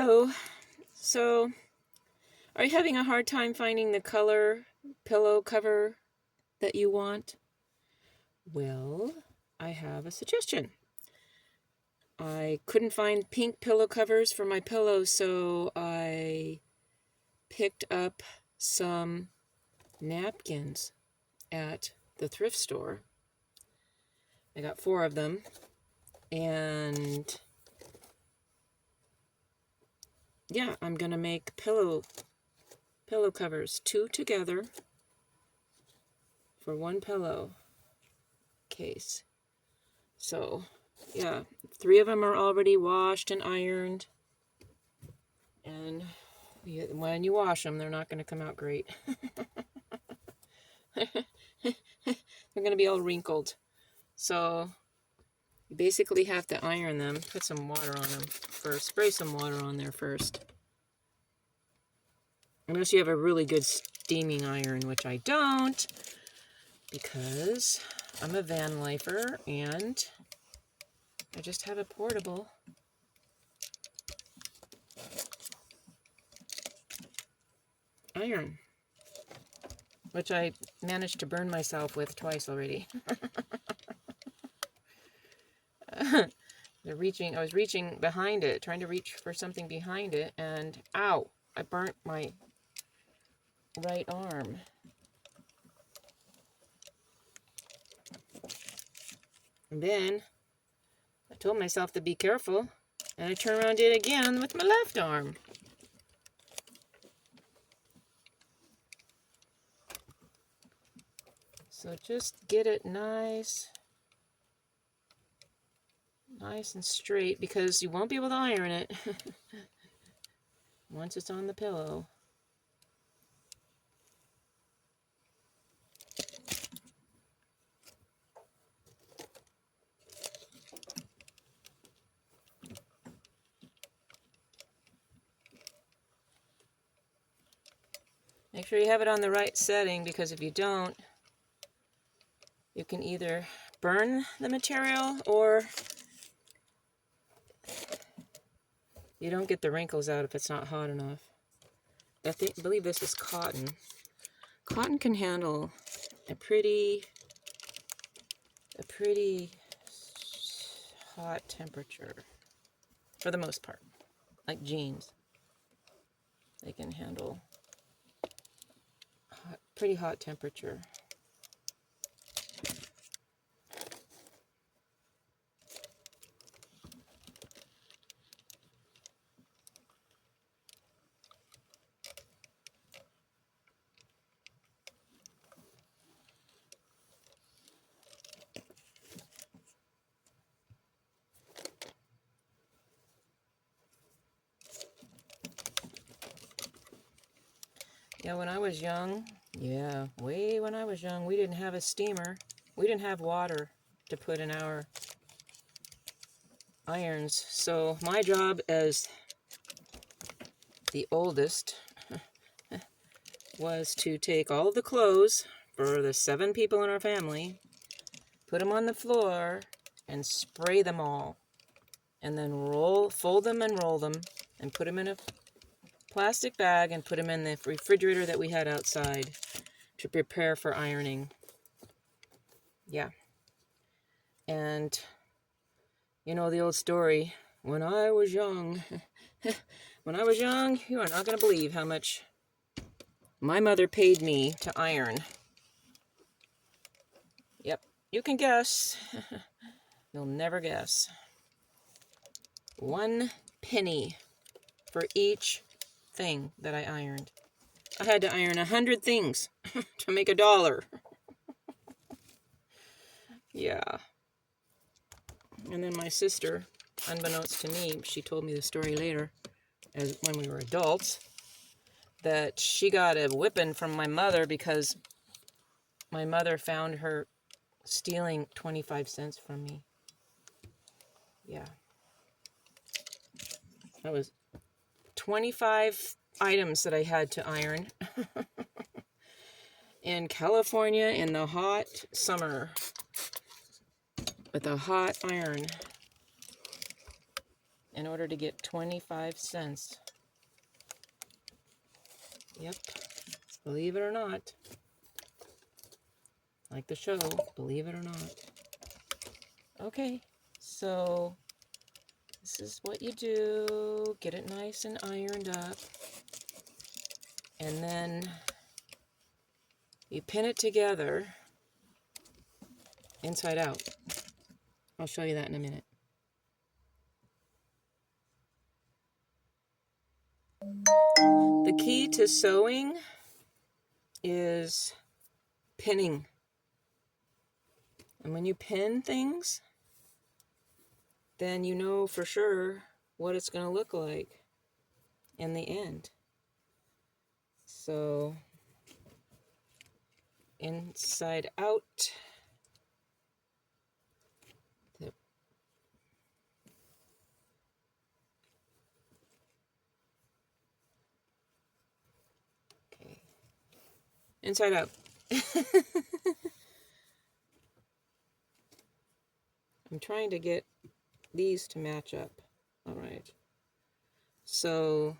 Hello. So, are you having a hard time finding the color pillow cover that you want? Well, I have a suggestion. I couldn't find pink pillow covers for my pillow, so I picked up some napkins at the thrift store. I got 4 of them, and yeah, I'm gonna make pillow covers, 2 together for 1 pillow case. So, yeah, 3 of them are already washed and ironed. And when you wash them, they're not going to come out great. They're going to be all wrinkled. So, you basically have to iron them. Put some water on them first. Spray some water on there first. Unless you have a really good steaming iron, which I don't, because I'm a van lifer and I just have a portable iron, which I managed to burn myself with twice already. I was reaching behind it, trying to reach for something behind it, and ow, I burnt my right arm. And then I told myself to be careful, and I turned around and did it again with my left arm. So just get it nice and straight, because you won't be able to iron it once it's on the pillow. Make sure you have it on the right setting, because if you don't, you can either burn the material or you don't get the wrinkles out if it's not hot enough. I believe this is cotton. Cotton can handle a pretty hot temperature for the most part. Like jeans, they can handle pretty hot temperature. Yeah, when I was young, way when I was young, we didn't have a steamer. We didn't have water to put in our irons. So my job as the oldest was to take all the clothes for the 7 people in our family, put them on the floor, and spray them all. And then fold them and roll them, and put them in a plastic bag and put them in the refrigerator that we had outside to prepare for ironing. Yeah. And you know the old story, when I was young, when I was young, you are not going to believe how much my mother paid me to iron. Yep, you can guess. You'll never guess. 1 penny for each thing that I ironed. I had to iron 100 things to make $1. Yeah. And then my sister, unbeknownst to me, she told me the story later, as when we were adults, that she got a whipping from my mother because my mother found her stealing 25 cents from me. Yeah. That was 25 items that I had to iron in California in the hot summer with a hot iron. in order to get 25 cents. Yep, believe it or not. Like the show, believe it or not. Okay, so this is what you do. Get it nice and ironed up. And then you pin it together inside out. I'll show you that in a minute. The key to sewing is pinning. And when you pin things, then you know for sure what it's going to look like in the end. So, inside out. Okay. Inside out. I'm trying to get these to match up. All right. So,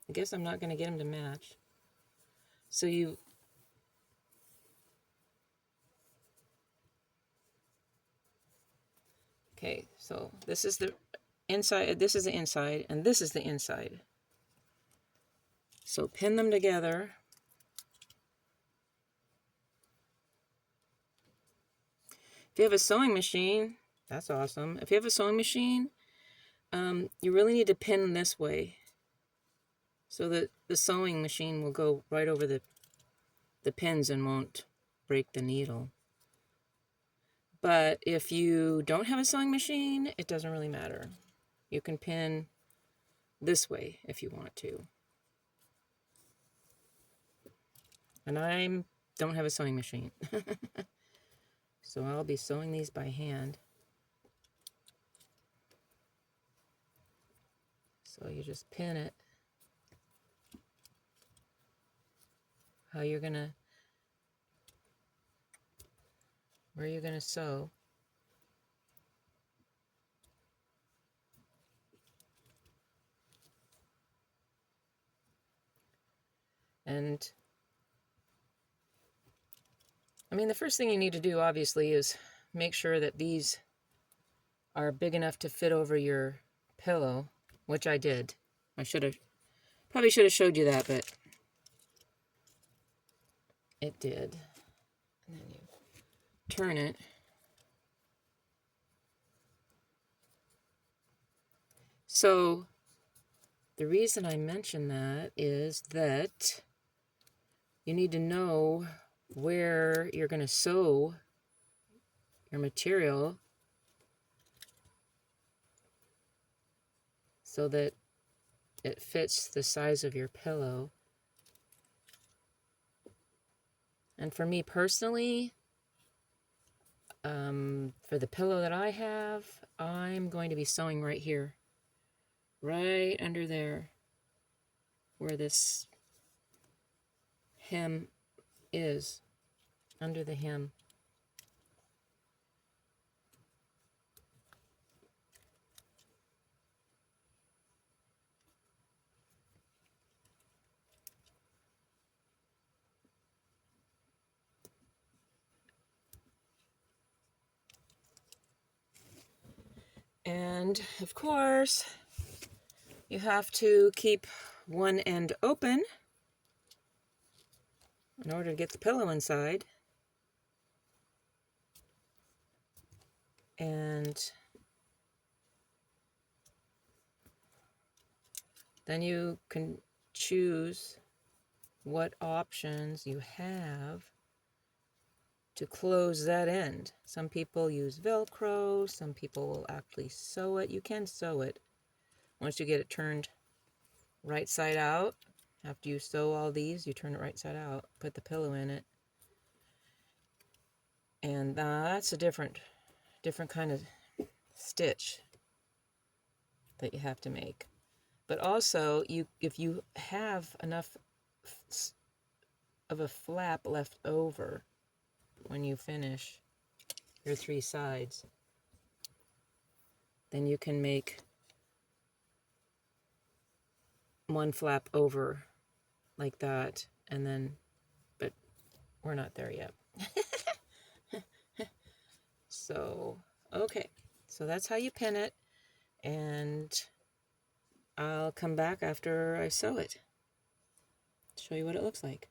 I guess I'm not going to get them to match. So okay, so this is the inside, this is the inside, and this is the inside. So pin them together. If you have a sewing machine, that's awesome. If you have a sewing machine, you really need to pin this way so that the sewing machine will go right over the pins and won't break the needle. But if you don't have a sewing machine, it doesn't really matter. You can pin this way if you want to. And I don't have a sewing machine. So I'll be sewing these by hand. So you just pin it how you're gonna, where you're gonna sew. And I mean, the first thing you need to do, obviously, is make sure that these are big enough to fit over your pillow, which I did. I probably should have showed you that, but it did. And then you turn it. So the reason I mention that is that you need to know where you're going to sew your material so that it fits the size of your pillow. And for me personally, for the pillow that I have, I'm going to be sewing right here, right under there, where this hem is, under the hem. And of course, you have to keep one end open in order to get the pillow inside. And then you can choose what options you have to close that end. Some people use Velcro, some people will actually sew it. You can sew it once you get it turned right side out. After you sew all these, you turn it right side out, put the pillow in it. And that's a different kind of stitch that you have to make. But also, if you have enough of a flap left over when you finish your 3 sides, then you can make one flap over like that, and then, but we're not there yet. So, okay, so that's how you pin it, and I'll come back after I sew it, show you what it looks like.